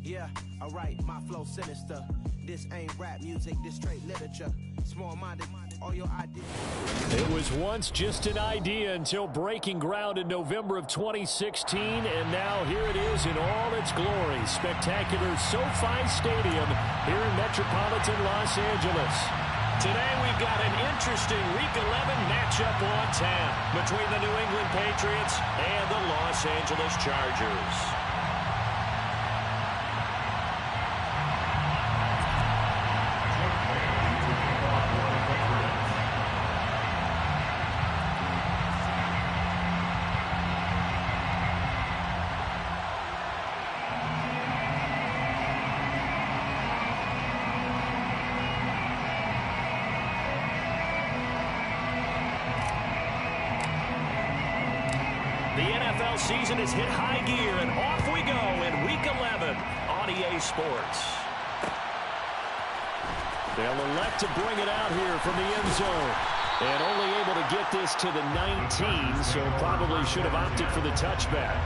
Yeah, alright, my flow sinister. This ain't rap music, this straight literature. Small-minded, all your ideas. It was once just an idea until breaking ground in November of 2016, and now here it is in all its glory. Spectacular SoFi Stadium here in metropolitan Los Angeles. Today we've got an interesting Week 11 matchup on tap between the New England Patriots and the Los Angeles Chargers. The NFL season has hit high gear, and off we go in Week 11 on EA Sports. They'll elect to bring it out here from the end zone. And only able to get this to the 19, so probably should have opted for the touchback.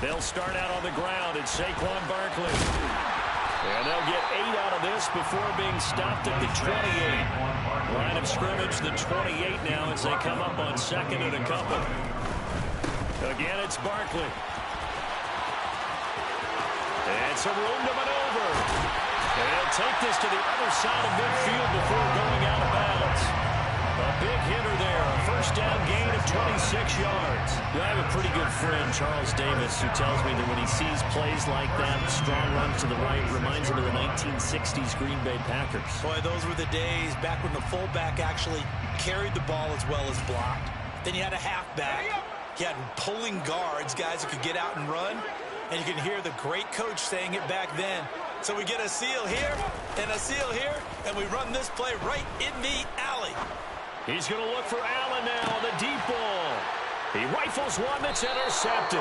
They'll start out on the ground at Saquon Barkley. And they'll get 8 out of this before being stopped at the 28. Line of scrimmage, the 28 now as they come up on second and a couple. Again, it's Barkley. And some room to maneuver. And he'll take this to the other side of midfield before going out of bounds. A big hitter there. A first down gain of 26 yards. I have a pretty good friend, Charles Davis, who tells me that when he sees plays like that, strong runs to the right, reminds him of the 1960s Green Bay Packers. Boy, those were the days back when the fullback actually carried the ball as well as blocked. Then you had a halfback. You had pulling guards, guys who could get out and run. And you can hear the great coach saying it back then. So we get a seal here and a seal here, and we run this play right in the alley. He's going to look for Allen now on the deep ball. He rifles one that's intercepted.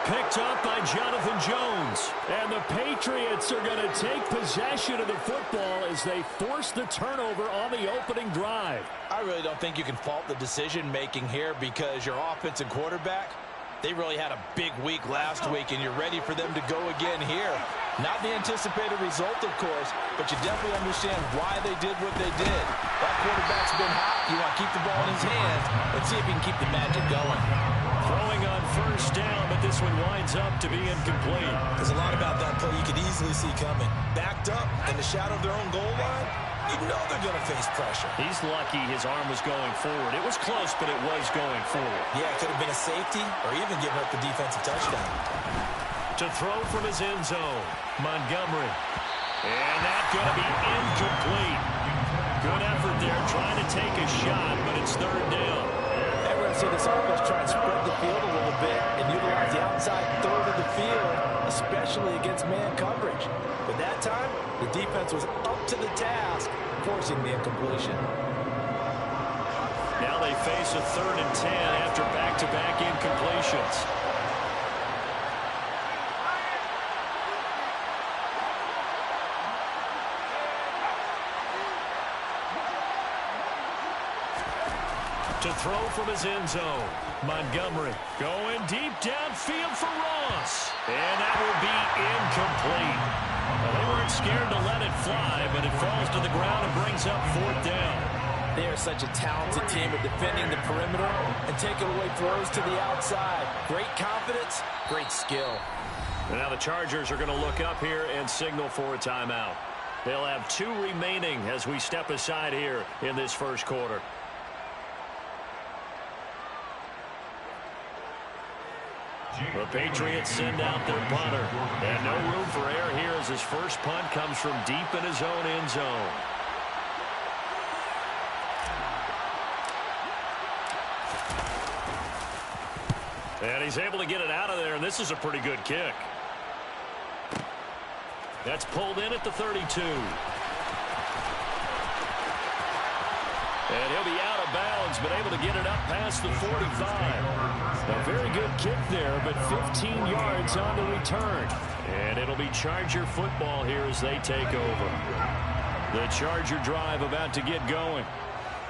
Picked up by Jonathan Jones. And the Patriots are going to take possession of the football as they force the turnover on the opening drive. I really don't think you can fault the decision-making here because your offensive quarterback, they really had a big week last week, and you're ready for them to go again here. Not the anticipated result, of course, but you definitely understand why they did what they did. That quarterback's been hot. You want to keep the ball in his hands and see if he can keep the magic going. Throwing on first down, but this one winds up to be incomplete. There's a lot about that play you could easily see coming. Backed up in the shadow of their own goal line, you know they're going to face pressure. He's lucky his arm was going forward. It was close, but it was going forward. Yeah, it could have been a safety or even giving up the defensive touchdown. To throw from his end zone, Montgomery. And that's going to be incomplete. Good effort there trying to take a shot, but it's third down. Everyone see this offense try and spread the field a little bit and utilize the outside third of the field, especially against man coverage. But that time, the defense was up to the task, forcing the incompletion. Now they face a 3rd and 10 after back-to-back incompletions. To throw from his end zone, Montgomery going deep downfield for Ross. And that will be incomplete. Well, they weren't scared to let it fly, but it falls to the ground and brings up 4th down. They are such a talented team at defending the perimeter and taking away throws to the outside. Great confidence, great skill. And now the Chargers are going to look up here and signal for a timeout. They'll have 2 remaining as we step aside here in this first quarter. The Patriots send out their punter. And no room for error here as his first punt comes from deep in his own end zone. And he's able to get it out of there, and this is a pretty good kick. That's pulled in at the 32. And he'll be out of bounds, but able to get it up past the 45. A very good kick there, but 15 yards on the return. And it'll be Charger football here as they take over. The Charger drive about to get going.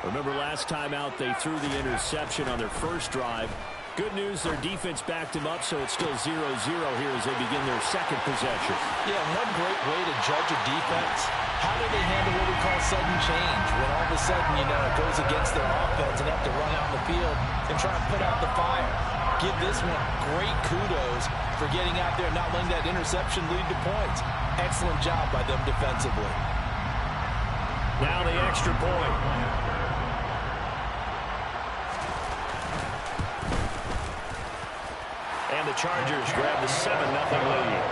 Remember last time out they threw the interception on their first drive. Good news, their defense backed him up, so it's still 0-0 here as they begin their second possession. Yeah, one great way to judge a defense. How do they handle what we call sudden change? When all of a sudden, it goes against their offense and they have to run out in the field and try and put out the fire. Give this one great kudos for getting out there and not letting that interception lead to points. Excellent job by them defensively. Now the extra point. And the Chargers grab the 7-0 lead.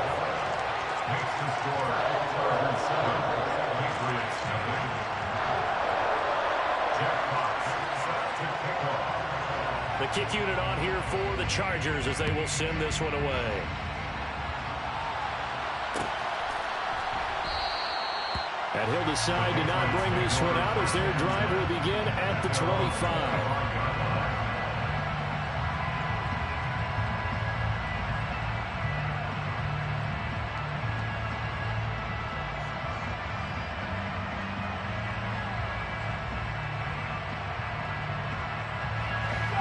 The kick unit on here for the Chargers as they will send this one away. And he'll decide to not bring this one out as their drive will begin at the 25.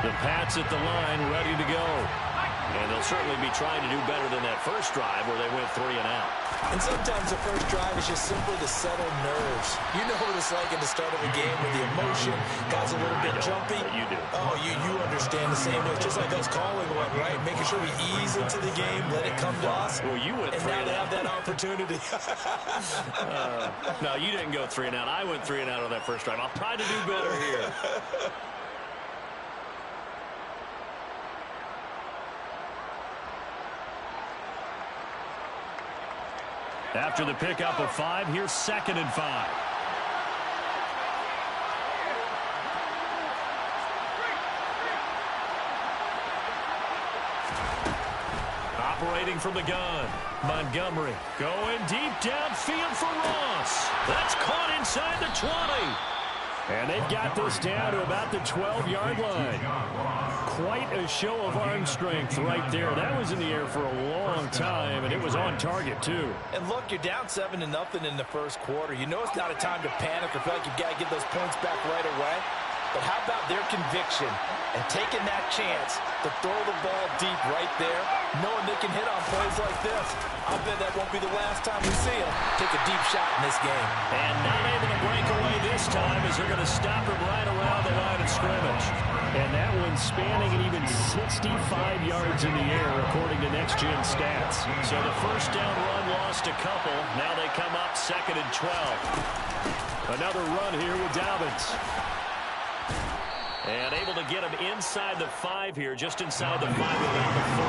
The Pats at the line, ready to go. And they'll certainly be trying to do better than that first drive where they went 3 and out. And sometimes the first drive is just simply to settle nerves. You know what it's like at the start of a game with the emotion. Guys a little bit jumpy. You do. Oh, you understand the same way. It's just like us calling one, right? Making sure we ease into the game, let it come to us. Well, you went 3 and out. And now they have that opportunity. No, you didn't go 3 and out. I went 3 and out on that first drive. I'll try to do better here. After the pickup of 5, here's 2nd and 5. Operating from the gun. Montgomery going deep downfield for Ross. That's caught inside the 20. And they've got this down to about the 12-yard line. Quite a show of arm strength right there. That was in the air for a long time, and it was on target, too. And look, you're down 7-0 in the first quarter. You know it's not a time to panic or feel like you've got to get those points back right away. But how about their conviction and taking that chance to throw the ball deep right there, knowing they can hit on plays like this? I bet that won't be the last time we see them take a deep shot in this game. And not able to break away this time as they're going to stop him right around the line of scrimmage. And that one spanning an even 65 yards in the air, according to Next Gen Stats. So the first down run lost a couple. Now they come up 2nd and 12. Another run here with Dobbins. And able to get him inside the 5 here, just inside the 5, about the 4.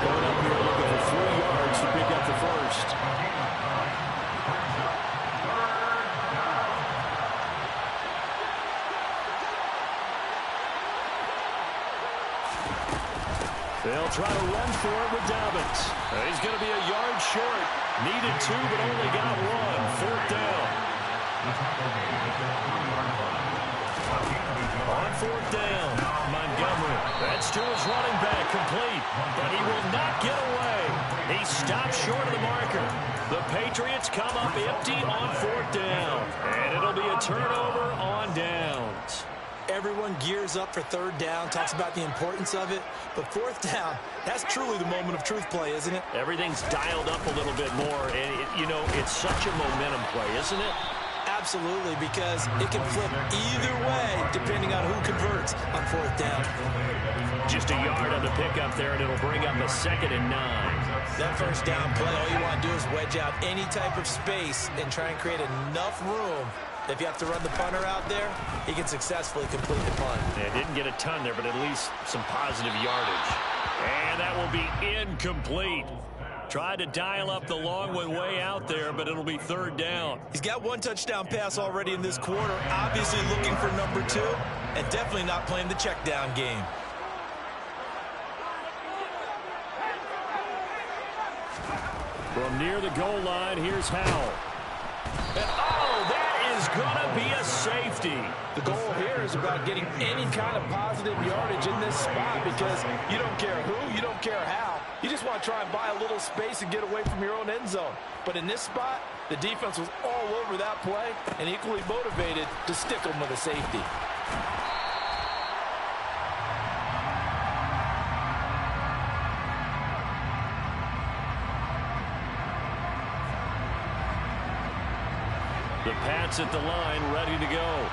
Going up here looking for 3 yards to pick up the first. They'll try to run for it with Dobbins. He's going to be a yard short. Needed 2, but only got 1. 4th down. On 4th down, Montgomery. That's to his running back, complete. But he will not get away. He stopped short of the marker. The Patriots come up empty on 4th down. And it'll be a turnover on downs. Everyone gears up for 3rd down, talks about the importance of it. But 4th down, that's truly the moment of truth play, isn't it? Everything's dialed up a little bit more. And, it's such a momentum play, isn't it? Absolutely, because it can flip either way depending on who converts on 4th down. Just a yard on the pickup there, and it'll bring up a 2nd and 9. That 1st down play, all you want to do is wedge out any type of space and try and create enough room. If you have to run the punter out there, he can successfully complete the punt. Yeah, didn't get a ton there, but at least some positive yardage. And that will be incomplete. Tried to dial up the long one way out there, but it'll be 3rd down. He's got 1 touchdown pass already in this quarter, obviously looking for number 2, and definitely not playing the check down game. From near the goal line, here's Howell. And, oh, that is going to be a safety. The goal here is about getting any kind of positive yardage in this spot because you don't care who, you don't care how. You just want to try and buy a little space and get away from your own end zone. But in this spot, the defense was all over that play and equally motivated to stick them with a safety. The Pats at the line, ready to go.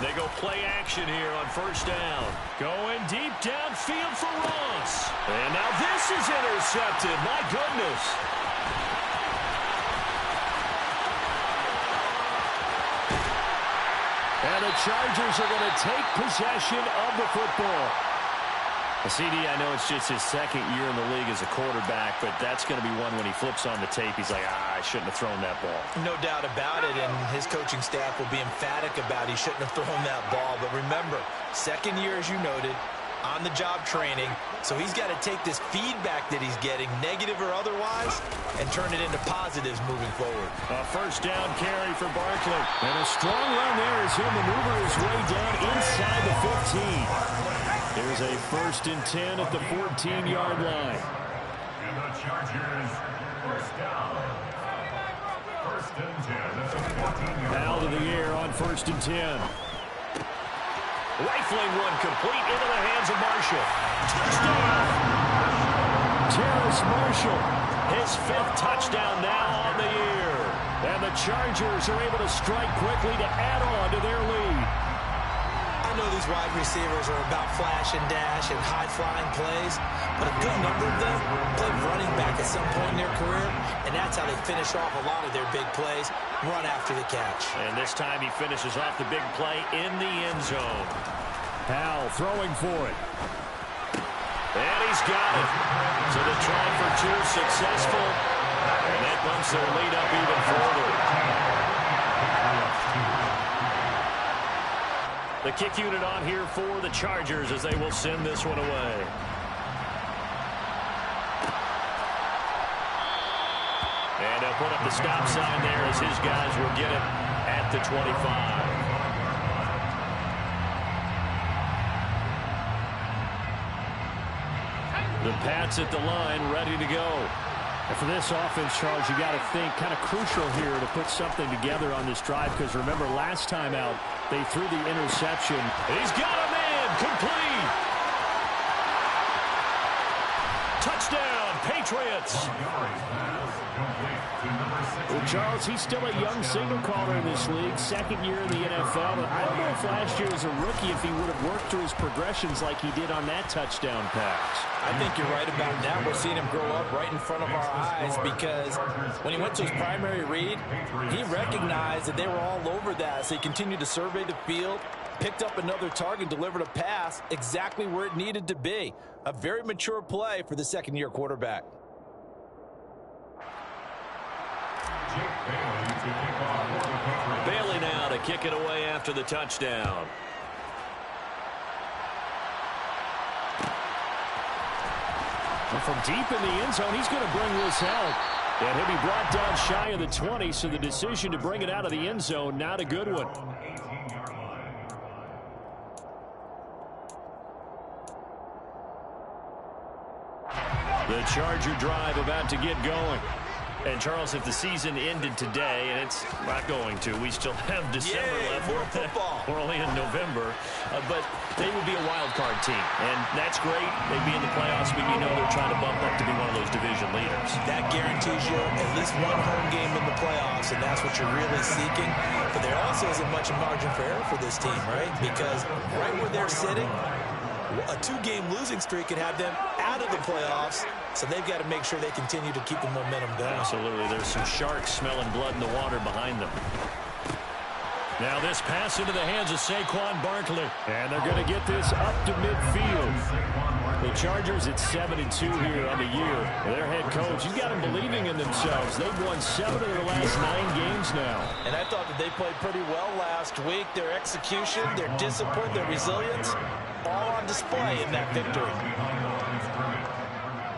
They go play action here on first down. Going deep downfield for Ross. And now this is intercepted. My goodness. And the Chargers are going to take possession of the football. CD, I know it's just his second year in the league as a quarterback, but that's going to be one when he flips on the tape. He's like, I shouldn't have thrown that ball. No doubt about it, and his coaching staff will be emphatic about he shouldn't have thrown that ball. But remember, second year, as you noted, on-the-job training, so he's got to take this feedback that he's getting, negative or otherwise, and turn it into positives moving forward. A first down carry for Barkley. And a strong run there as he'll maneuver his way down inside the 15. There's a 1st and 10 at the 14-yard line. And the Chargers, first down. 1st and 10 at the 14-yard line. Out of the air on 1st and 10. Rifling one complete into the hands of Marshall. Touchdown! Terrace Marshall, his 5th touchdown now on the year. And the Chargers are able to strike quickly to add on to their lead. I know these wide receivers are about flash and dash and high-flying plays, but a good number of them played running back at some point in their career, and that's how they finish off a lot of their big plays, run after the catch. And this time he finishes off the big play in the end zone. Howell throwing for it. And he's got it. So the try for 2 successful, and that bumps their lead up even further. The kick unit on here for the Chargers as they will send this one away. And they'll put up the stop sign there as his guys will get it at the 25. The Pats at the line, ready to go. And for this offense, Charles, you got to think kind of crucial here to put something together on this drive because remember last time out they threw the interception. He's got a man complete. Touchdown, Patriots. Well, Charles, he's still a young signal caller in this league, 2nd year in the NFL. But I don't know if last year as a rookie if he would have worked through his progressions like he did on that touchdown pass. I think you're right about that. We're seeing him grow up right in front of our eyes because when he went to his primary read, he recognized that they were all over that. So he continued to survey the field, picked up another target, delivered a pass exactly where it needed to be. A very mature play for the 2nd-year quarterback. Bailey now to kick it away after the touchdown. And from deep in the end zone, he's going to bring this out. And he'll be brought down shy of the 20, so the decision to bring it out of the end zone, not a good one. The Charger drive about to get going. And, Charles, if the season ended today, and it's not going to, we still have December left. More football. We're only in November. But they would be a wild card team. And that's great. They'd be in the playoffs, but you know they're trying to bump up to be one of those division leaders. That guarantees you at least one home game in the playoffs, and that's what you're really seeking. But there also isn't much margin for error for this team, right? Because right where they're sitting, a 2-game losing streak could have them out of the playoffs, so they've got to make sure they continue to keep the momentum going. Absolutely. There's some sharks smelling blood in the water behind them. Now this pass into the hands of Saquon Barkley. And they're going to get this up to midfield. The Chargers at 7-2 here on the year. Their head coach, you got them believing in themselves. They've won 7 of their last 9 games now. And I thought that they played pretty well last week. Their execution, their discipline, their resilience, all on display in that victory.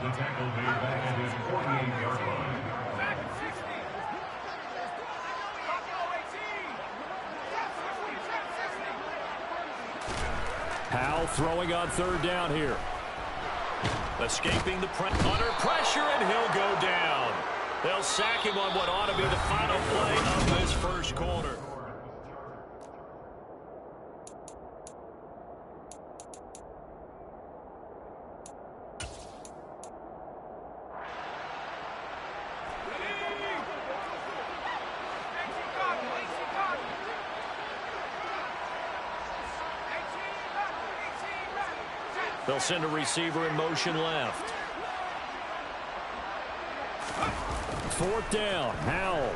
The tackle made back at his 48-yard line. Howell throwing on third down here. Escaping the under pressure, and he'll go down. They'll sack him on what ought to be the final play of this first quarter. They'll send a receiver in motion left. Fourth down, Howell.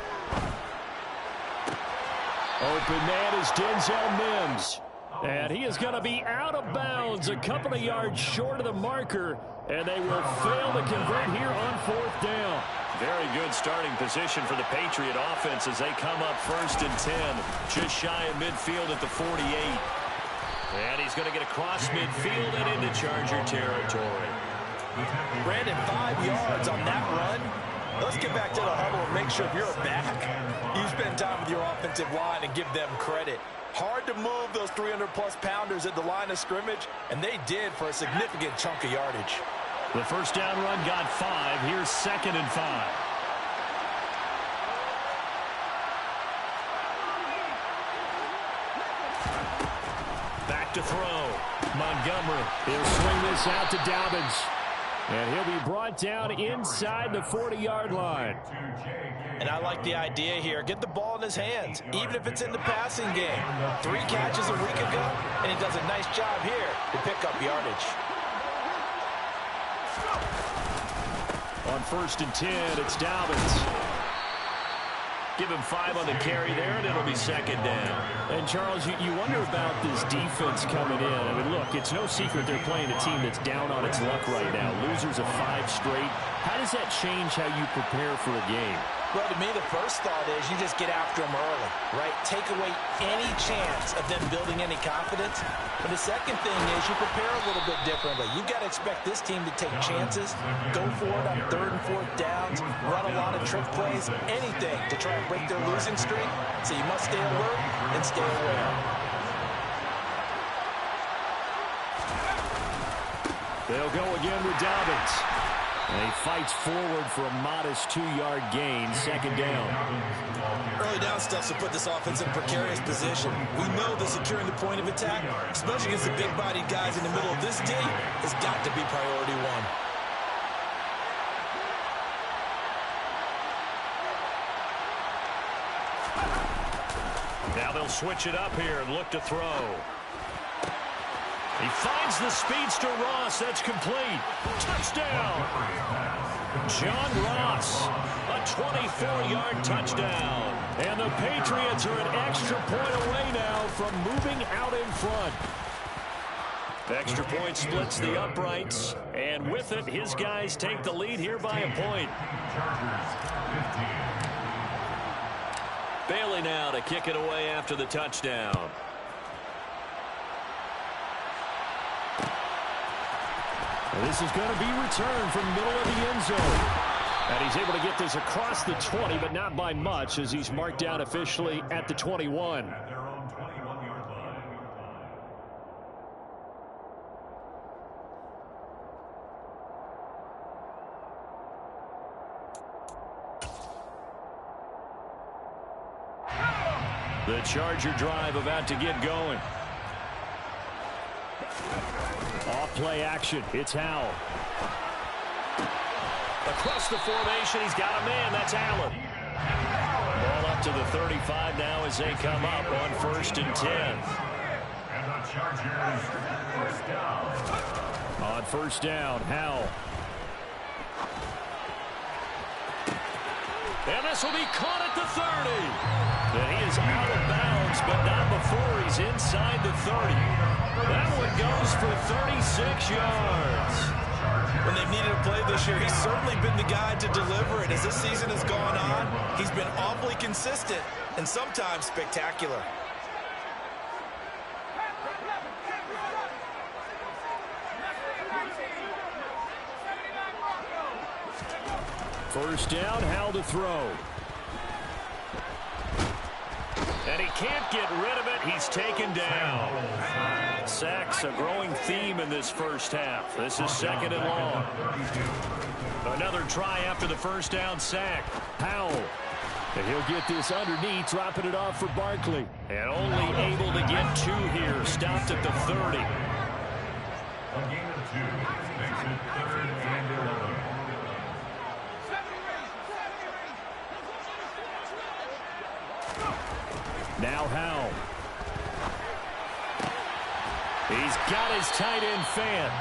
Open man is Denzel Mims. And he is going to be out of bounds a couple of yards short of the marker. And they will fail to convert here on fourth down. Very good starting position for the Patriot offense as they come up 1st and 10. Just shy of midfield at the 48. And he's going to get across midfield and into Charger territory. Brandon, 5 yards on that run. Let's get back to the huddle and make sure you're back. You spend time with your offensive line and give them credit. Hard to move those 300-plus pounders at the line of scrimmage, and they did for a significant chunk of yardage. The first down run got 5. Here's 2nd and 5. Back to throw. Montgomery. He'll swing this out to Dobbins. And he'll be brought down inside the 40-yard line. And I like the idea here. Get the ball in his hands, even if it's in the passing game. 3 catches a week ago, and he does a nice job here to pick up yardage. On 1st and 10, it's Dobbins. Give him 5 on the carry there, and it'll be 2nd down. And, Charles, you wonder about this defense coming in. I mean, look, it's no secret they're playing a team that's down on its luck right now. Losers of 5 straight. How does that change how you prepare for a game? Well, to me, the first thought is you just get after them early, right? Take away any chance of them building any confidence. But the second thing is you prepare a little bit differently. You've got to expect this team to take chances, go for it on 3rd and 4th downs, run a lot of trick plays, anything to try and break their losing streak. So you must stay alert and stay aware. They'll go again with Dobbins. And he fights forward for a modest 2-yard gain, 2nd down. Early down stuff to put this offense in a precarious position. We know that securing the point of attack, especially against the big-bodied guys in the middle of this D, has got to be priority 1. Now they'll switch it up here and look to throw. He finds the speedster Ross. That's complete. Touchdown. John Ross. A 24-yard touchdown. And the Patriots are an extra point away now from moving out in front. The extra point splits the uprights. And with it, his guys take the lead here by a point. Bailey now to kick it away after the touchdown. This is going to be returned from middle of the end zone. And he's able to get this across the 20, but not by much as he's marked down officially at the 21. The Charger drive about to get going. Off-play action. It's Howell. Across the formation, he's got a man. That's Allen. Ball up to the 35 now as they come up on 1st and 10. And the Chargers, 1st down. On 1st down, Howell. And this will be caught at the 30. And he is out of bounds, but not before he's inside the 30. That one goes for 36 yards. When they've needed a play this year, he's certainly been the guy to deliver it. As this season has gone on, he's been awfully consistent and sometimes spectacular. First down, Howell to throw. And he can't get rid of it. He's taken down. Sacks a growing theme in this first half. This is second and long. Another try after the first down sack. Powell. And he'll get this underneath, dropping it off for Barkley. And only able to get 2 here. Stopped at the 30. A gain of 2 makes it 3rd and 11. Now Howell. He's got his tight end fan.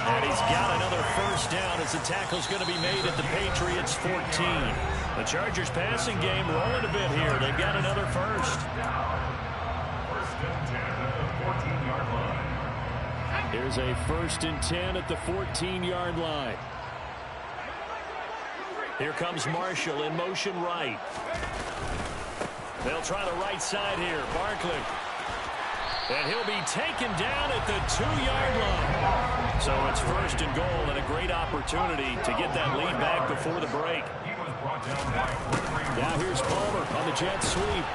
And he's got another first down as the tackle's going to be made at the Patriots 14. The Chargers passing game rolling a bit here. They've got another first. First and 10 at the 14-yard line. Here's a 1st and 10 at the 14-yard line. Here comes Marshall in motion right. They'll try the right side here. Barkley. And he'll be taken down at the 2-yard line. So it's 1st and goal and a great opportunity to get that lead back before the break. Now here's Palmer on the jet sweep.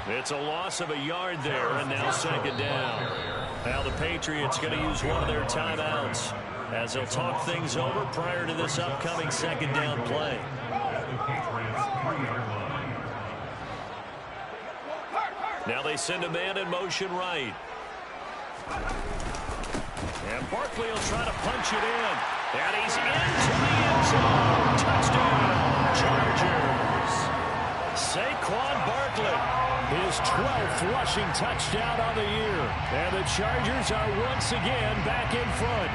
It's a loss of a yard there, and now 2nd down. Now the Patriots going to use one of their timeouts as they'll talk things over prior to this upcoming 2nd down play. Now they send a man in motion right. And Barkley will try to punch it in. And he's into the end zone. Touchdown, Chargers. Saquon Barkley, his 12th rushing touchdown on the year. And the Chargers are once again back in front.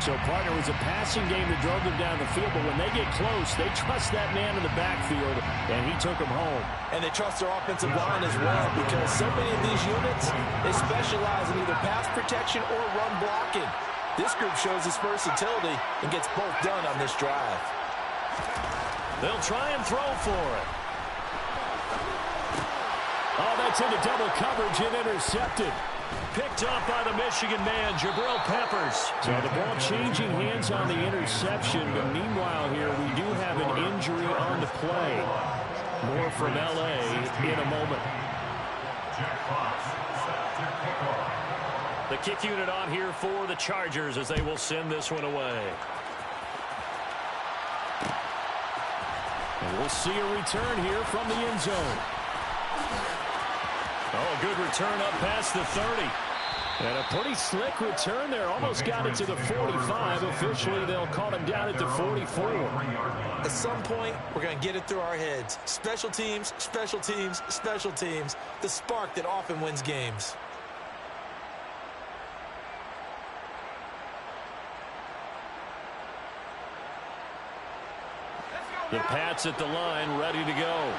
So, partner, it was a passing game that drove them down the field, but when they get close, they trust that man in the backfield, and he took them home. And they trust their offensive line as well, because so many of these units, they specialize in either pass protection or run blocking. This group shows its versatility and gets both done on this drive. They'll try and throw for it. Oh, that's into double coverage and intercepted. Picked up by the Michigan man, Jabril Peppers. So the ball changing hands on the interception, but meanwhile here we do have an injury on the play. More from L.A. in a moment. The kick unit on here for the Chargers as they will send this one away. And we'll see a return here from the end zone. Oh, good return up past the 30. And a pretty slick return there. Almost got it to the 45. Officially, they'll call him down at the 44. At some point, we're going to get it through our heads. Special teams, special teams, special teams. The spark that often wins games. The Pats at the line, ready to go.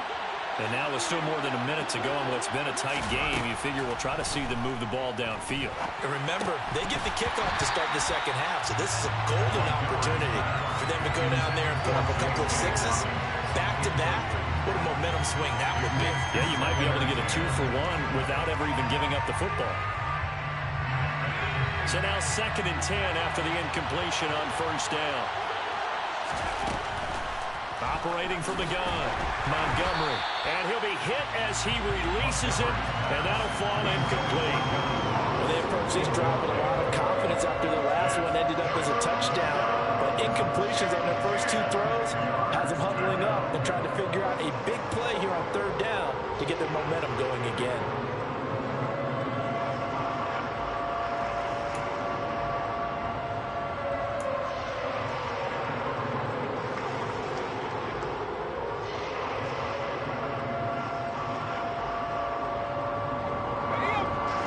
And now with still more than a minute to go in what's been a tight game, you figure we'll try to see them move the ball downfield. And remember, they get the kickoff to start the second half, so this is a golden opportunity for them to go down there and put up a couple of sixes back-to-back. What a momentum swing that would be. Yeah, you might be able to get a 2-for-1 without ever even giving up the football. So now 2nd and 10 after the incompletion on 1st down. Operating from the gun, Montgomery. And he'll be hit as he releases it, and that'll fall incomplete. Well, they approach this drive with a lot of confidence after the last one ended up as a touchdown. But incompletions on their first 2 throws has them huddling up and trying to figure out a big play here on 3rd down to get their momentum going again.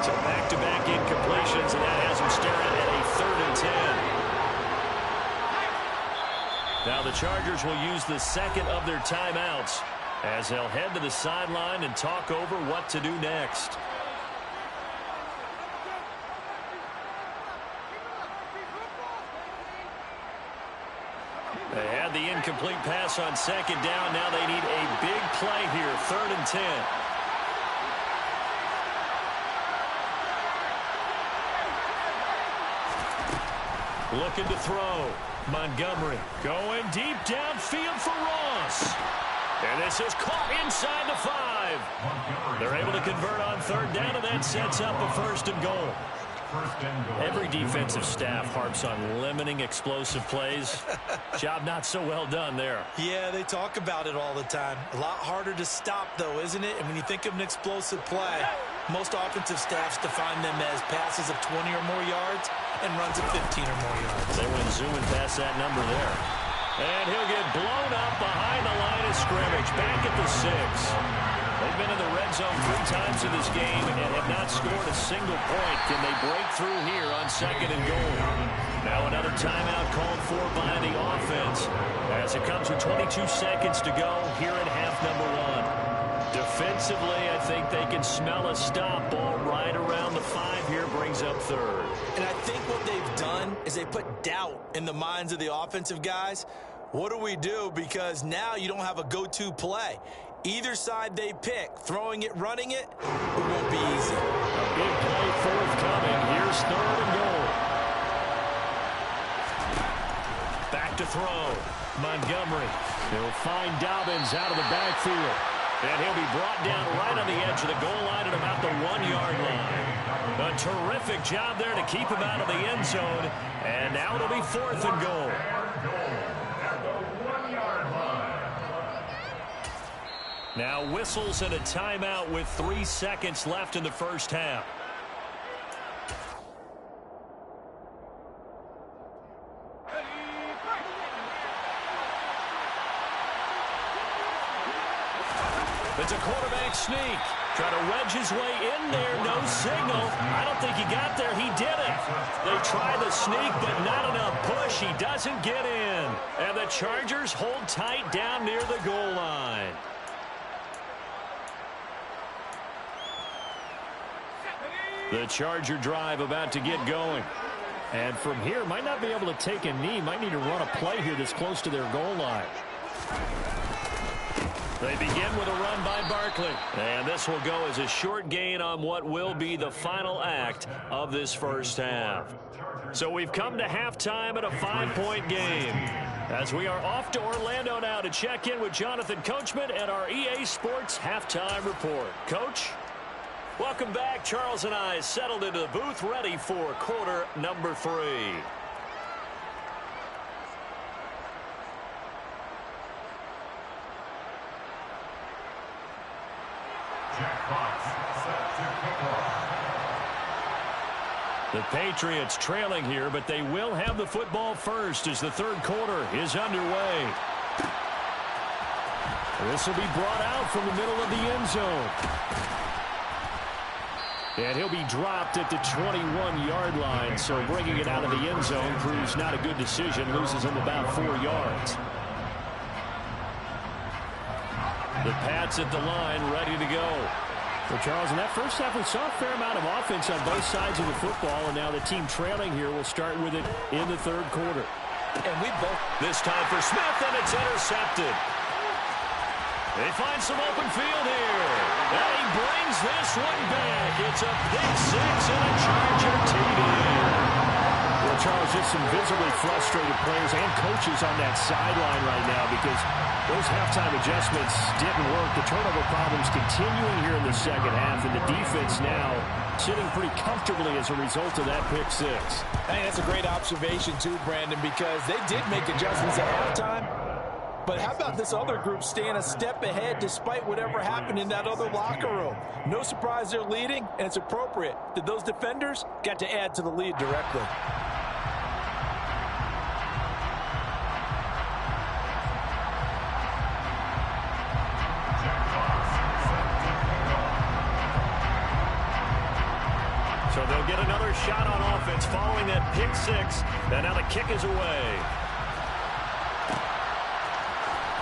So back-to-back incompletions, and that has them staring at a 3rd and 10. Now the Chargers will use the 2nd of their timeouts as they'll head to the sideline and talk over what to do next. They had the incomplete pass on 2nd down. Now they need a big play here, 3rd and 10. Looking to throw. Montgomery going deep downfield for Ross. And this is caught inside the 5. They're able to convert on third down, and that sets up a 1st and goal. Every defensive staff harps on limiting explosive plays. Job not so well done there. Yeah, they talk about it all the time. A lot harder to stop, though, isn't it? And when you think of an explosive play, most offensive staffs define them as passes of 20 or more yards and runs of 15 or more yards. They went zooming past that number there. And he'll get blown up behind the line of scrimmage, back at the 6. They've been in the red zone 3 times in this game and have not scored a single point. Can they break through here on 2nd and goal? Now another timeout called for by the offense as it comes with 22 seconds to go here in half number 1. Defensively, I think they can smell a stop ball right around the 5 here, brings up 3rd. And I think what they've done is they put doubt in the minds of the offensive guys. What do we do? Because now you don't have a go-to play. Either side they pick, throwing it, running it, it won't be easy. A big play forthcoming. Here's 3rd and goal. Back to throw. Montgomery. He'll find Dobbins out of the backfield. And he'll be brought down right on the edge of the goal line at about the 1-yard line. A terrific job there to keep him out of the end zone. And now it'll be 4th and goal. Now whistles and a timeout with 3 seconds left in the first half. It's a quarterback sneak. Try to wedge his way in there. No signal. I don't think he got there. He didn't. They try the sneak, but not enough push. He doesn't get in. And the Chargers hold tight down near the goal line. The Charger drive about to get going. And from here, might not be able to take a knee. Might need to run a play here that's close to their goal line. They begin with a run by Barkley. And this will go as a short gain on what will be the final act of this first half. So we've come to halftime at a 5-point game. As we are off to Orlando now to check in with Jonathan Coachman at our EA Sports Halftime Report. Coach? Welcome back. Charles and I settled into the booth, ready for quarter number 3. The Patriots trailing here, but they will have the football first as the 3rd quarter is underway. This will be brought out from the middle of the end zone. And he'll be dropped at the 21-yard line, so bringing it out of the end zone proves not a good decision, loses him about 4 yards. The Pats at the line, ready to go. Well, Charles, in that first half, we saw a fair amount of offense on both sides of the football, and now the team trailing here will start with it in the 3rd quarter. And we both. This time for Smith, and it's intercepted. They find some open field here. And he brings this one back. It's a pick 6 and a Charger TD. Well, Charles, just some visibly frustrated players and coaches on that sideline right now because those halftime adjustments didn't work. The turnover problems continuing here in the second half, and the defense now sitting pretty comfortably as a result of that pick 6. Hey, that's a great observation too, Brandon, because they did make adjustments at halftime. But how about this other group staying a step ahead despite whatever happened in that other locker room? No surprise they're leading, and it's appropriate that those defenders got to add to the lead directly. So they'll get another shot on offense following that pick 6, and now the kick is away.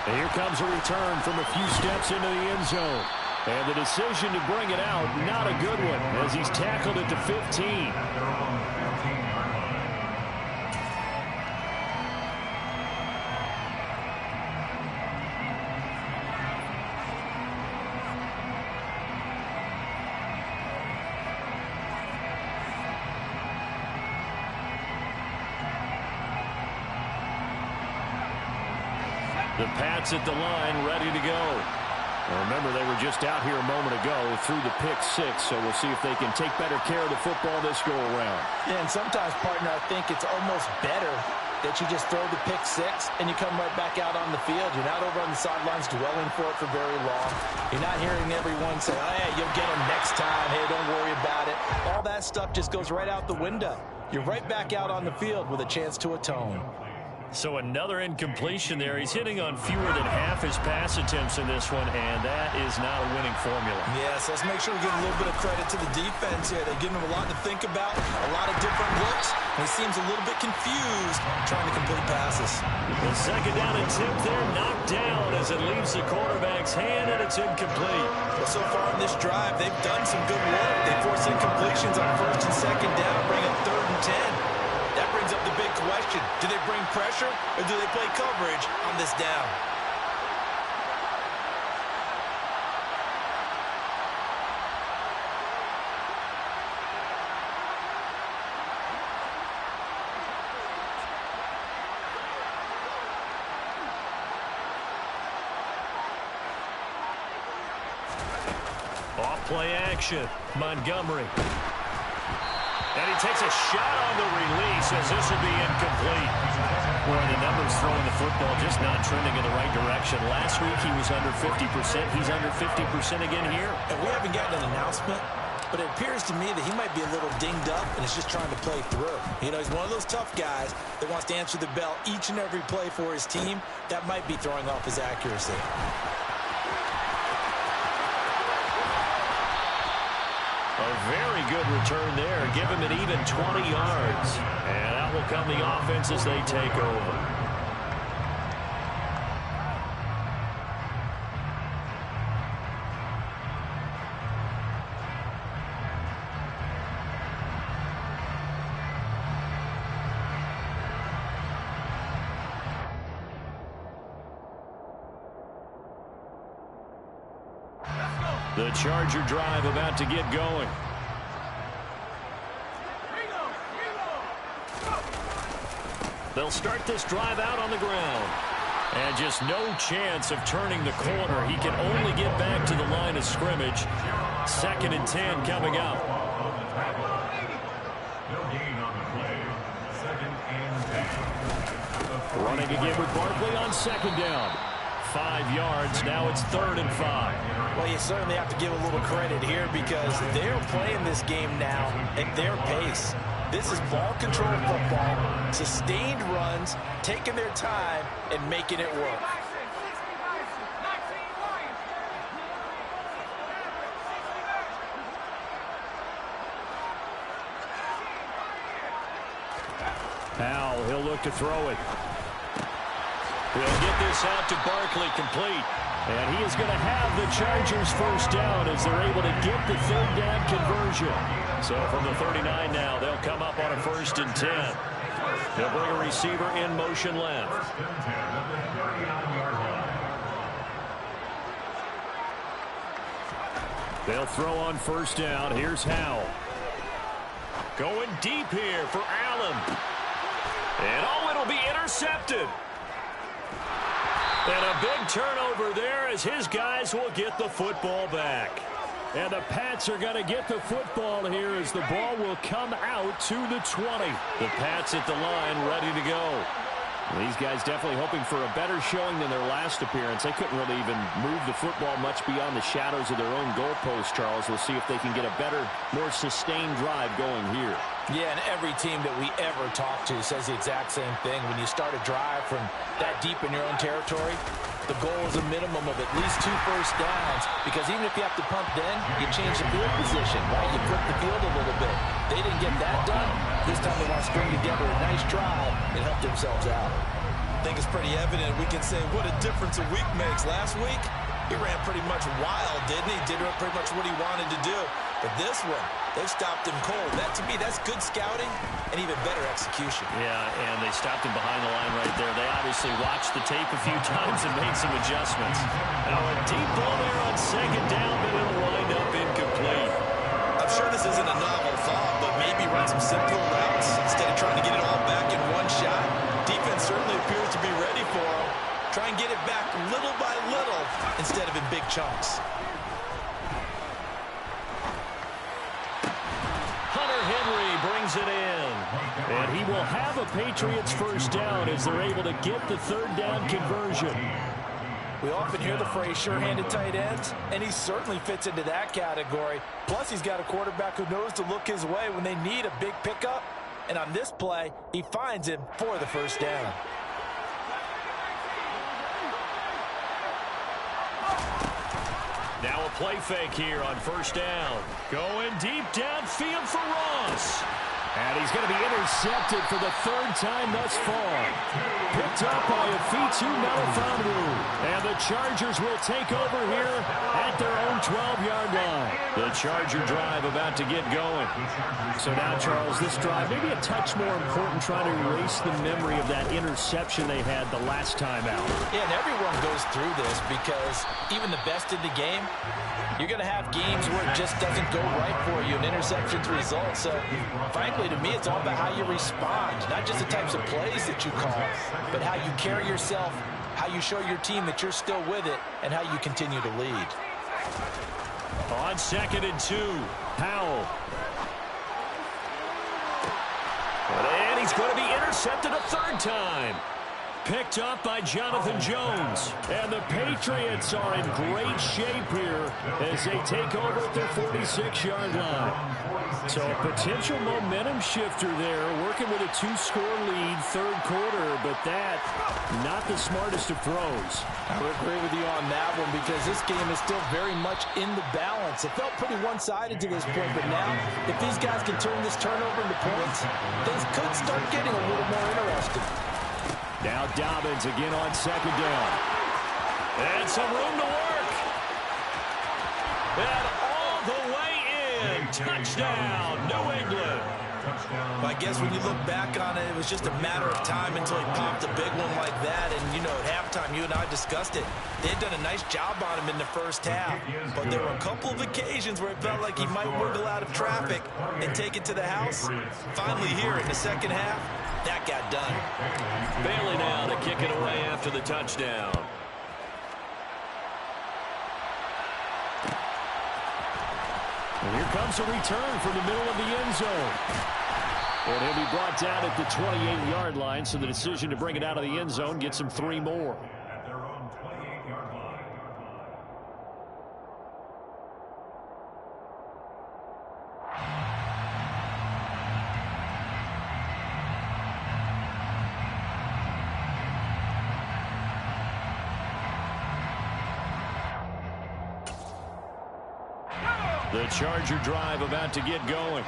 And here comes a return from a few steps into the end zone. And the decision to bring it out, not a good one, as he's tackled at the 15. The Pats at the line, ready to go. Well, remember, they were just out here a moment ago through the pick six, so we'll see if they can take better care of the football this go-around. Yeah, and sometimes, partner, I think it's almost better that you just throw the pick six and you come right back out on the field. You're not over on the sidelines dwelling for it for very long. You're not hearing everyone say, hey, you'll get them next time. Hey, don't worry about it. All that stuff just goes right out the window. You're right back out on the field with a chance to atone. So another incompletion there. He's hitting on fewer than half his pass attempts in this one, and that is not a winning formula. Yes, let's make sure we give a little bit of credit to the defense here. They're giving him a lot to think about, a lot of different looks, and he seems a little bit confused trying to complete passes. The second down attempt there knocked down as it leaves the quarterback's hand, and it's incomplete. Well, so far in this drive, they've done some good work. They forced incompletions on first and second down, bring up 3rd and 10. That brings up the big question. Do they bring pressure or do they play coverage on this down? Off play action. Montgomery. And he takes a shot on the release as this will be incomplete. Boy, the numbers throwing the football just not trending in the right direction. Last week he was under 50%. He's under 50% again here. And we haven't gotten an announcement, but it appears to me that he might be a little dinged up and is just trying to play through. You know, he's one of those tough guys that wants to answer the bell each and every play for his team. That might be throwing off his accuracy. A very good return there. Give him an even 20 yards. And out will come the offense as they take over. The Charger drive about to get going. They'll start this drive out on the ground. And just no chance of turning the corner. He can only get back to the line of scrimmage. 2nd and 10 coming up. Running again with Barkley on 2nd down. 5 yards. Now it's 3rd and 5. Well, you certainly have to give a little credit here because they're playing this game now at their pace. This is ball control football, sustained runs, taking their time, and making it work. Powell, he'll look to throw it. He'll get this out to Barkley, complete. And he is going to have the Chargers first down as they're able to get the 3rd down conversion. So from the 39 now, they'll come up on a 1st and 10. They'll bring a receiver in motion left. They'll throw on 1st down. Here's Howell. Going deep here for Allen. And oh, it'll be intercepted. And a big turnover there as his guys will get the football back. And the Pats are going to get the football here as the ball will come out to the 20. The Pats at the line ready to go. These guys definitely hoping for a better showing than their last appearance. They couldn't really even move the football much beyond the shadows of their own goalpost, Charles. We'll see if they can get a better, more sustained drive going here. Yeah, and every team that we ever talk to says the exact same thing. When you start a drive from that deep in your own territory, the goal is a minimum of at least 2 first downs, because even if you have to punt then, you change the field position, right? You flip the field a little bit. They didn't get that done. This time they want to string together a nice drive and help themselves out. I think it's pretty evident. We can say what a difference a week makes. Last week, he ran pretty much wild, didn't he? Did pretty much what he wanted to do. But this one, they stopped him cold. That, to me, that's good scouting and even better execution. Yeah, and they stopped him behind the line right there. They obviously watched the tape a few times and made some adjustments. Now a deep ball there on 2nd down, but it'll wind up incomplete. I'm sure this isn't a novel thought, but maybe run some simple routes instead of trying to get it all back in one shot. Defense certainly appears to be ready for him. Try and get it back little by little instead of in big chunks. Hunter Henry brings it in. And he will have a Patriots first down as they're able to get the third down conversion. We often hear the phrase sure-handed tight ends, and he certainly fits into that category. Plus, he's got a quarterback who knows to look his way when they need a big pickup. And on this play, he finds him for the first down. Now a play fake here on first down. Going deep downfield for Ross. And he's going to be intercepted for the third time thus far. Picked up by Afitu Melifonwu. And the Chargers will take over here at their own 12-yard line. The Charger drive about to get going. So now, Charles, this drive maybe a touch more important, trying to erase the memory of that interception they had the last time out. Yeah, and everyone goes through this because even the best in the game, you're going to have games where it just doesn't go right for you, and interceptions result. So, frankly, to me, it's all about how you respond, not just the types of plays that you call, but how you carry yourself, how you show your team that you're still with it, and how you continue to lead. On 2nd and 2, Powell. And he's going to be intercepted a third time. Picked up by Jonathan Jones. And the Patriots are in great shape here as they take over at their 46-yard line. So a potential momentum shifter there, working with a 2-score lead, third quarter, but that, not the smartest of throws. I would agree with you on that one because this game is still very much in the balance. It felt pretty one-sided to this point, but now, if these guys can turn this turnover into points, things could start getting a little more interesting. Now Dobbins again on 2nd down. And some room to work. And all the way in. Touchdown, New England. Well, I guess when you look back on it, it was just a matter of time until he popped a big one like that. And, you know, at halftime, you and I discussed it. They had done a nice job on him in the first half. But there were a couple of occasions where it felt like he might wiggle out of traffic and take it to the house. Finally here in the second half, that got done. Bailey now to kick it away after the touchdown. And here comes a return from the middle of the end zone. And he'll be brought down at the 28-yard line, so the decision to bring it out of the end zone gets him 3 more. At their own 28-yard line. The Charger drive about to get going.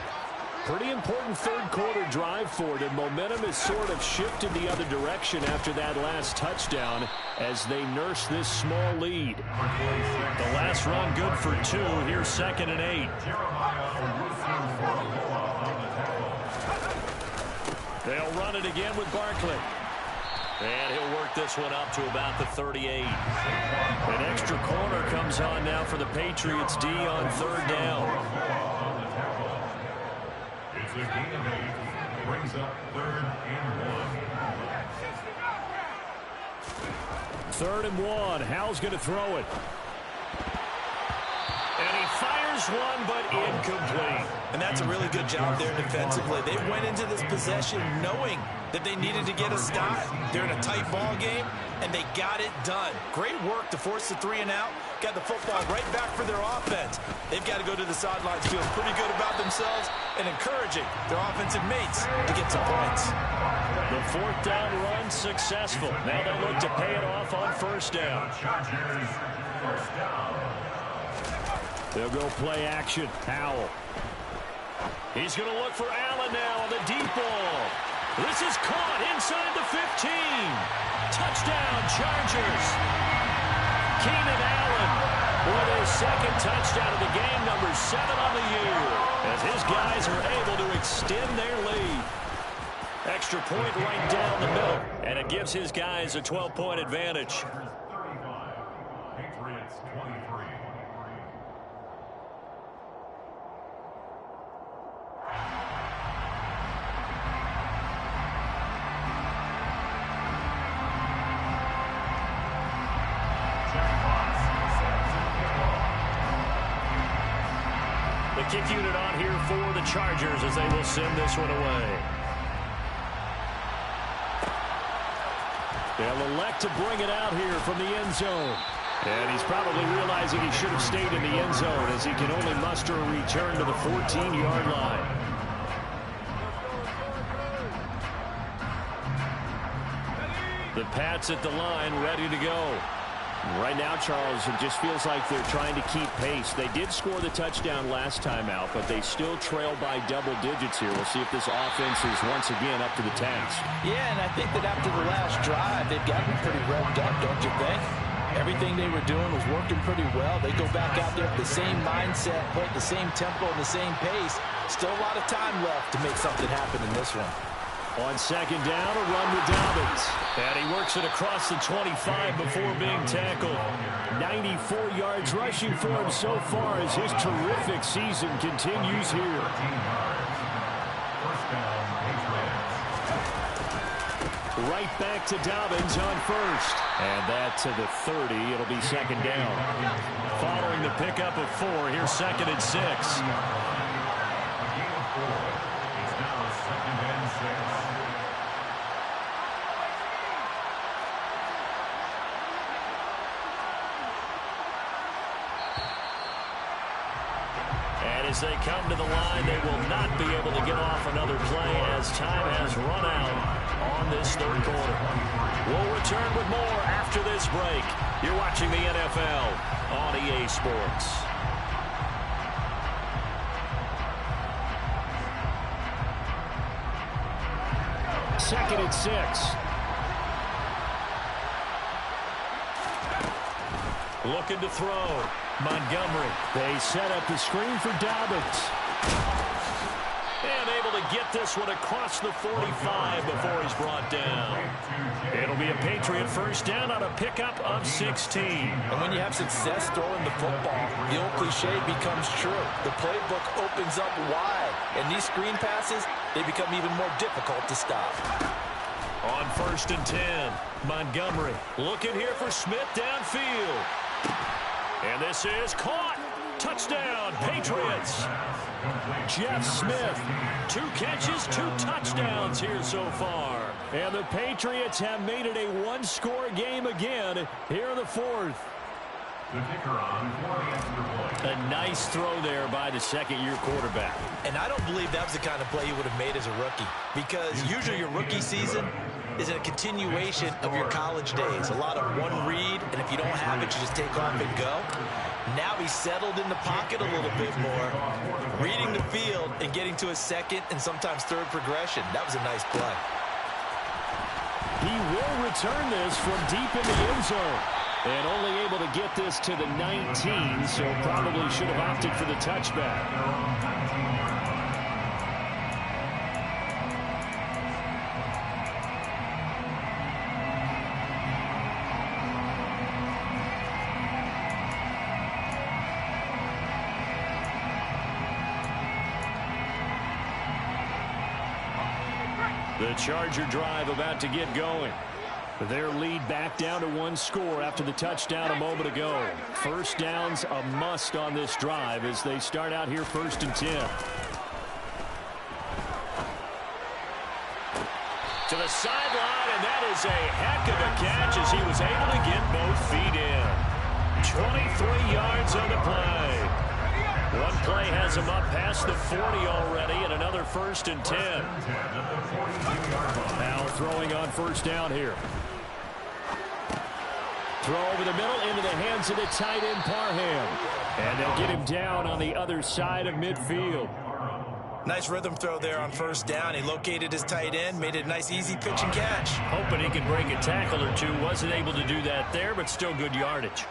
Pretty important third quarter drive for them. Momentum has sort of shifted the other direction after that last touchdown as they nurse this small lead. The last run good for 2. Here's 2nd and 8. They'll run it again with Barkley. And he'll work this one up to about the 38. An extra corner comes on now for the Patriots D on 3rd down. It's a gain of 8. Brings up 3rd and 1. 3rd and 1. Howell's going to throw it. And he fires one, but incomplete. And that's a really good job there defensively. They went into this possession knowing that they needed to get a stop. They're in a tight ball game, and they got it done. Great work to force the 3 and out. Got the football right back for their offense. They've got to go to the sidelines, feeling pretty good about themselves, and encouraging their offensive mates to get some points. The 4th down run successful. Now they look to pay it off on 1st down. Chargers, 1st down. They'll go play action. Howell. He's going to look for Allen now on the deep ball. This is caught inside the 15. Touchdown, Chargers. Keenan Allen with his 2nd touchdown of the game, number 7 on the year, as his guys are able to extend their lead. Extra point right down the middle, and it gives his guys a 12-point advantage. 35, Patriots 23. kick unit on here for the Chargers as they will send this one away. They'll elect to bring it out here from the end zone. And he's probably realizing he should have stayed in the end zone as he can only muster a return to the 14-yard line. The Pats at the line, ready to go. Right now, Charles, it just feels like they're trying to keep pace. They did score the touchdown last time out, but they still trail by double digits here. We'll see if this offense is once again up to the task. Yeah, and I think that after the last drive, they've gotten pretty revved up, don't you think? Everything they were doing was working pretty well. They go back out there with the same mindset, play at the same tempo and the same pace. Still a lot of time left to make something happen in this one. On second down, a run with Dobbins. And he works it across the 25 before being tackled. 94 yards rushing for him so far as his terrific season continues here. Right back to Dobbins on first. And that to the 30. It'll be second down. Following the pickup of 4, here's second and 6. As they come to the line, they will not be able to get off another play as time has run out on this third quarter. We'll return with more after this break. You're watching the NFL on EA Sports. Second and 6. Looking to throw. Montgomery. They set up the screen for Dobbins. And able to get this one across the 45 before he's brought down. It'll be a Patriot first down on a pickup of 16. And when you have success throwing the football, the old cliche becomes true. The playbook opens up wide. And these screen passes, they become even more difficult to stop. On first and 10, Montgomery looking here for Smith downfield. And this is caught. Touchdown, Patriots. Jeff Smith, 2 catches, 2 touchdowns here so far. And the Patriots have made it a one-score game again here in the fourth. The kicker on for the extra point. A nice throw there by the second-year quarterback. And I don't believe that was the kind of play he would have made as a rookie. Because usually your rookie season is a continuation of your college days. A lot of one read, and if you don't have it, you just take off and go. Now he's settled in the pocket a little bit more, reading the field and getting to a second and sometimes third progression. That was a nice play. He will return this from deep in the end zone. And only able to get this to the 19, so probably should have opted for the touchback. The Charger drive about to get going. Their lead back down to 1 score after the touchdown a moment ago. First down's a must on this drive as they start out here first and 10. To the sideline, and that is a heck of a catch as he was able to get both feet in. 23 yards on the play. One play has him up past the 40 already, and another first and 10. Now throwing on first down here. Throw over the middle into the hands of the tight end Parham. And they'll get him down on the other side of midfield. Nice rhythm throw there on first down. He located his tight end, made it a nice easy pitch and catch. Hoping he could break a tackle or two. Wasn't able to do that there, but still good yardage.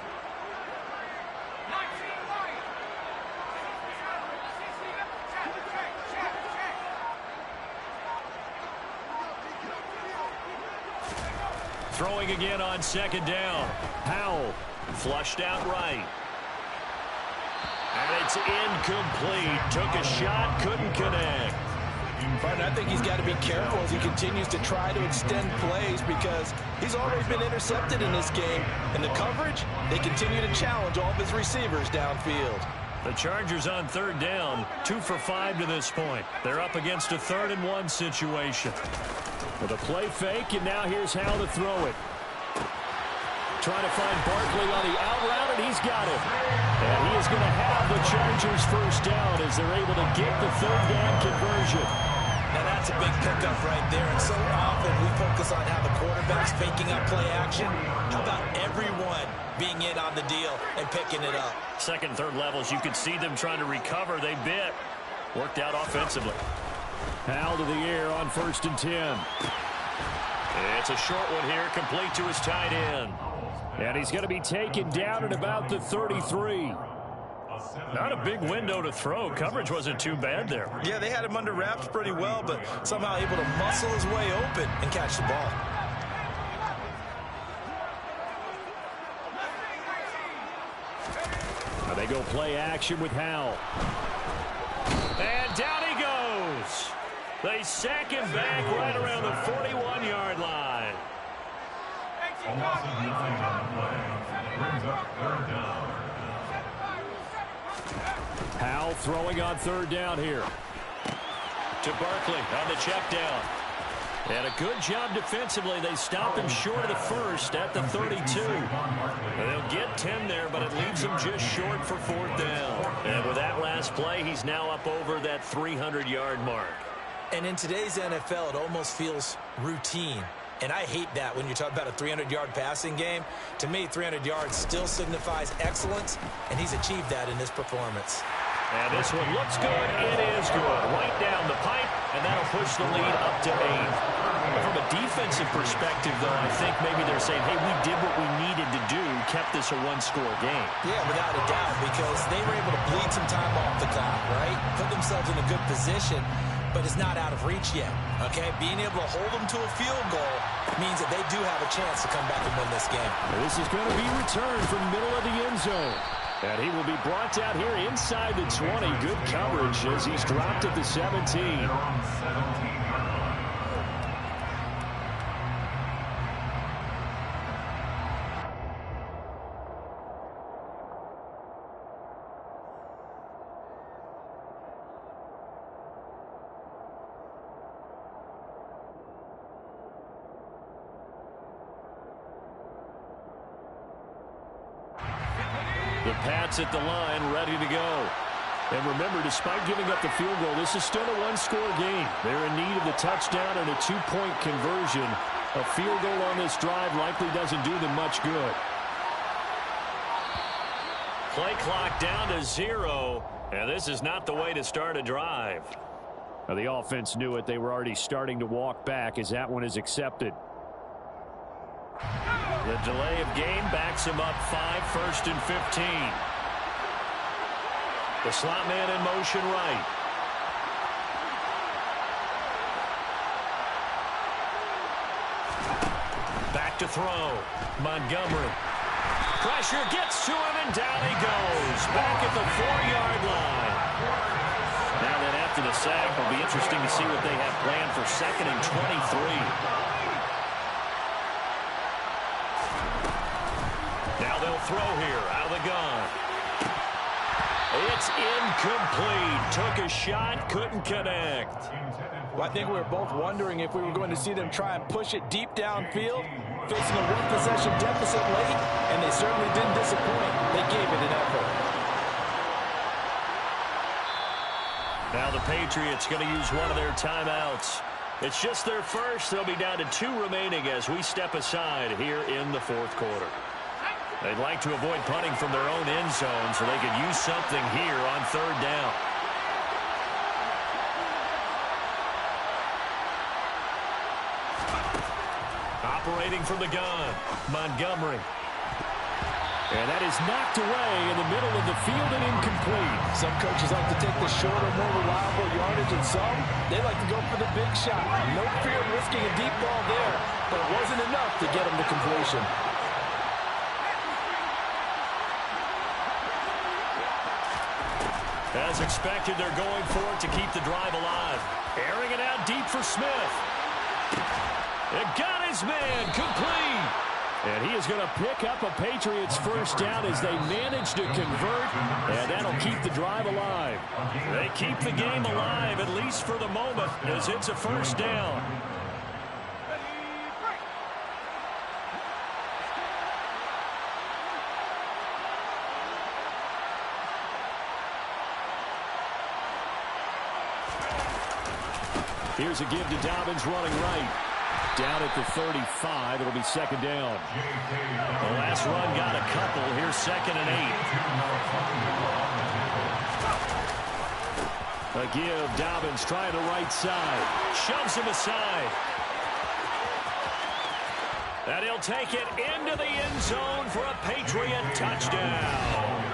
Throwing again on second down. Powell flushed out right. And it's incomplete. Took a shot, couldn't connect. But I think he's got to be careful as he continues to try to extend plays because he's already been intercepted in this game. And the coverage, they continue to challenge all of his receivers downfield. The Chargers on third down, 2 for 5 to this point. They're up against a 3rd and 1 situation. With a play fake, and now here's how to throw it. Trying to find Barkley on the out route, and he's got it. And he is going to have the Chargers first down as they're able to get the 3rd down conversion. Now that's a big pickup right there. And so often we focus on how the quarterback's faking up play action. How about everyone being in on the deal and picking it up? Second, third levels, you could see them trying to recover. They bit. Worked out offensively. Howell to the air on 1st and 10. It's a short one here, complete to his tight end. And he's going to be taken down at about the 33. Not a big window to throw. Coverage wasn't too bad there. Yeah, they had him under wraps pretty well, but somehow able to muscle his way open and catch the ball. Now they go play action with Howell. And down he goes. They sack him back right around the 41-yard line. Howell throwing on 3rd down here. To Barkley on the check down. And a good job defensively. They stop him short of the 1st at the 32. They'll get 10 there, but it leaves them just short for 4th down. And with that last play, he's now up over that 300-yard mark. And in today's NFL, it almost feels routine. And I hate that when you're talking about a 300-yard passing game. To me, 300 yards still signifies excellence, and he's achieved that in this performance. And this one looks good. It is good. Right down the pipe, and that'll push the lead up to 8. From a defensive perspective, though, I think maybe they're saying, hey, we did what we needed to do, kept this a one-score game. Yeah, without a doubt, because they were able to bleed some time off the clock, right? Put themselves in a good position, but it's not out of reach yet, okay? Being able to hold them to a field goal means that they do have a chance to come back and win this game. This is going to be returned from middle of the end zone. And he will be brought down here inside the 20. Good coverage as he's dropped at the 17. The Pats at the line, ready to go. And remember, despite giving up the field goal, this is still a one-score game. They're in need of the touchdown and a 2-point conversion. A field goal on this drive likely doesn't do them much good. Play clock down to 0, and this is not the way to start a drive. Now, the offense knew it. They were already starting to walk back as that one is accepted. The delay of game backs him up 5, 1st and 15. The slot man in motion right. Back to throw. Montgomery. Pressure gets to him, and down he goes. Back at the 4-yard line. Now then, after the sack, it'll be interesting to see what they have planned for 2nd and 23. Now they'll throw here out of the gun. It's incomplete. Took a shot, couldn't connect. Well, I think we were both wondering if we were going to see them try and push it deep downfield, facing a one-possession deficit late, and they certainly didn't disappoint. They gave it an effort. Now the Patriots going to use one of their timeouts. It's just their first. They'll be down to 2 remaining as we step aside here in the 4th quarter. They'd like to avoid punting from their own end zone so they could use something here on 3rd down. Operating from the gun, Montgomery. And that is knocked away in the middle of the field and incomplete. Some coaches like to take the shorter, more reliable yardage, and some, they like to go for the big shot. No fear of risking a deep ball there, but it wasn't enough to get them to completion. As expected, they're going for it to keep the drive alive. Airing it out deep for Smith. It got his man complete. And he is going to pick up a Patriots first down as they manage to convert, and that'll keep the drive alive. They keep the game alive, at least for the moment, as it's a first down. Here's a give to Dobbins running right. Down at the 35, it'll be second down. The last run got a couple. Here's 2nd and 8. A give, Dobbins trying the right side. Shoves him aside. And he'll take it into the end zone for a Patriot touchdown.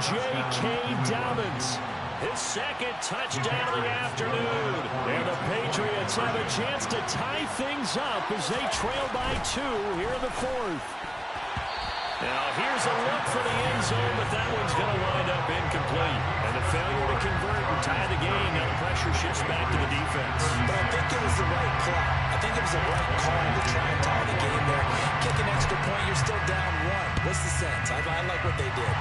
J.K. Dobbins. His 2nd touchdown of the afternoon. And the Patriots have a chance to tie things up as they trail by 2 here in the 4th. Now here's a look for the end zone, but that one's going to wind up incomplete. And the failure to convert and tie the game. Now the pressure shifts back to the defense. But I think it was the right play. I think it was the right call to try and tie the game there. Kick an extra point, you're still down 1. What's the sense? I like what they did.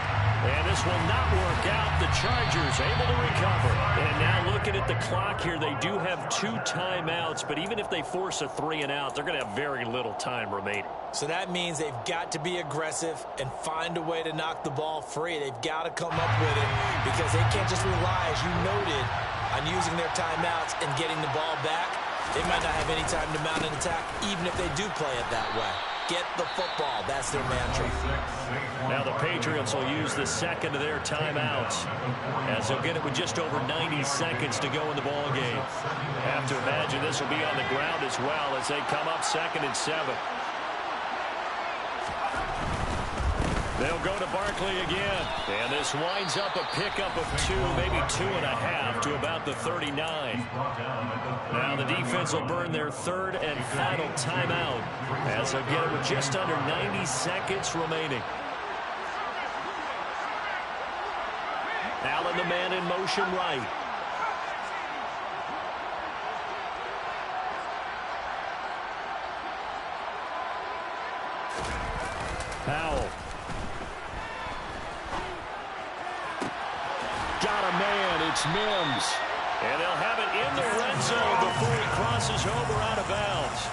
And this will not work out. The Chargers able to recover. And now looking at the clock here, they do have 2 timeouts, but even if they force a 3 and out, they're going to have very little time remaining. So that means they've got to be aggressive and find a way to knock the ball free. They've got to come up with it because they can't just rely, as you noted, on using their timeouts and getting the ball back. They might not have any time to mount an attack, even if they do play it that way. Get the football. That's their mantra. Now the Patriots will use the 2nd of their timeouts as they'll get it with just over 90 seconds to go in the ball game. Have to imagine this will be on the ground as well as they come up 2nd and 7. They'll go to Barkley again. And this winds up a pickup of 2, maybe 2.5 to about the 39. Now the defense will burn their 3rd and final timeout as they'll get it with just under 90 seconds remaining. Allen, the man in motion right. Powell. Got a man, it's Mims. And they'll have it in the red zone before he crosses over out of bounds.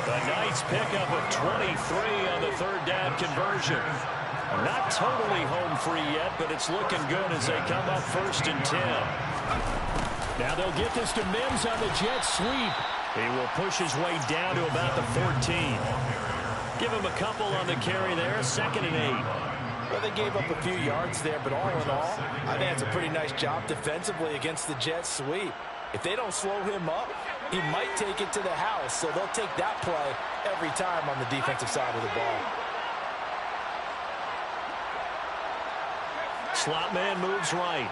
A nice pickup of 23 on the 3rd down conversion. Not totally home free yet, but it's looking good as they come up 1st and 10. Now they'll get this to Mims on the jet sweep. He will push his way down to about the 14. Give him a couple on the carry there, 2nd and 8. Well, they gave up a few yards there, but all in all, I think it's a pretty nice job defensively against the jet sweep. If they don't slow him up, he might take it to the house, so they'll take that play every time on the defensive side of the ball. Slot man moves right.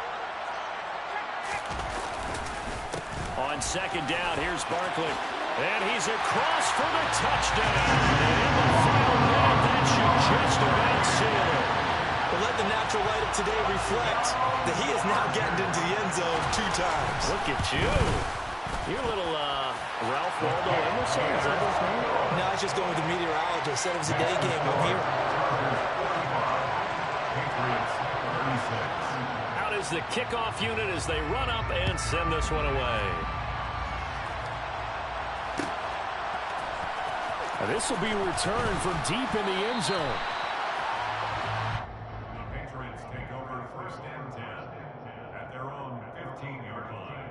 On 2nd down, here's Barkley. And he's across for the touchdown. And in the final minute, that should just about seal it. But let the natural light of today reflect that he has now gotten into the end zone 2 times. Look at you. You're a little Ralph Waldo Emerson. Is that his name? No, I was just going with the meteorologist. Said it was a day game. I'm here. Out is the kickoff unit as they run up and send this one away. And this will be returned from deep in the end zone. The Patriots take over 1st and 10 at their own 15-yard line.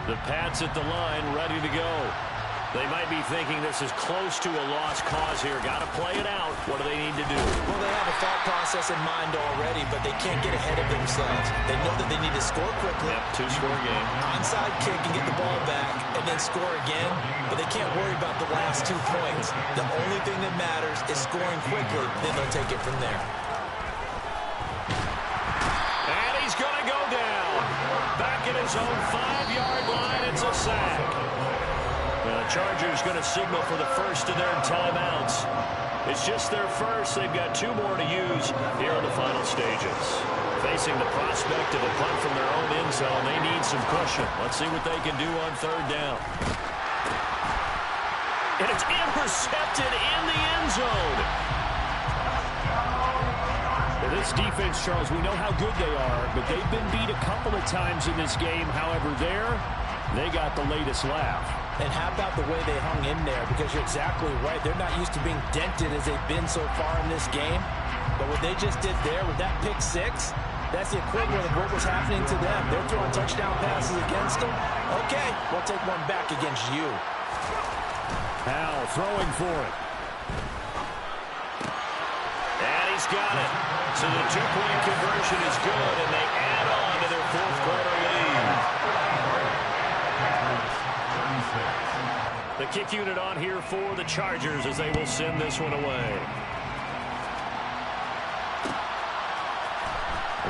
The Pats at the line, ready to go. They might be thinking this is close to a lost cause here. Got to play it out. What do they need to do? Well, they have a thought process in mind already, but they can't get ahead of themselves. They know that they need to score quickly. Yep, 2-score game. Onside kick and get the ball back and then score again, but they can't worry about the last 2 points. The only thing that matters is scoring quickly, then they'll take it from there. And he's going to go down. Back at his own 5-yard line, it's a sack. The Chargers going to signal for the first of their timeouts. It's just their first. They've got 2 more to use here in the final stages. Facing the prospect of a punt from their own end zone, they need some cushion. Let's see what they can do on 3rd down. And it's intercepted in the end zone. Well, this defense, Charles, we know how good they are, but they've been beat a couple of times in this game. However, they got the latest laugh. And how about the way they hung in there? Because you're exactly right. They're not used to being dented as they've been so far in this game. But what they just did there with that pick 6, that's the equivalent of what was happening to them. They're throwing touchdown passes against them. Okay, we'll take one back against you. Howell throwing for it. And he's got it. So the 2-point conversion is good, and they add on to their 4th quarter lead. The kick unit on here for the Chargers as they will send this one away.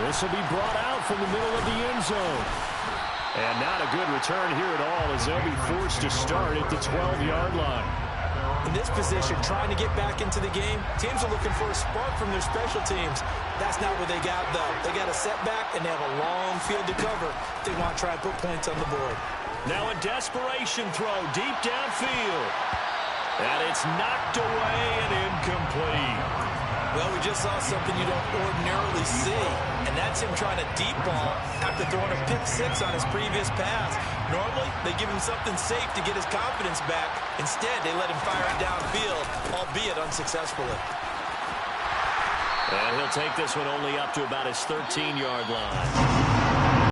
This will be brought out from the middle of the end zone. And not a good return here at all as they'll be forced to start at the 12-yard line. In this position, trying to get back into the game, teams are looking for a spark from their special teams. That's not what they got, though. They got a setback, and they have a long field to cover if they want to try and put points on the board. Now a desperation throw deep downfield. And it's knocked away and incomplete. Well, we just saw something you don't ordinarily see, and that's him trying to deep ball after throwing a pick 6 on his previous pass. Normally, they give him something safe to get his confidence back. Instead, they let him fire it downfield, albeit unsuccessfully. And he'll take this one only up to about his 13-yard line.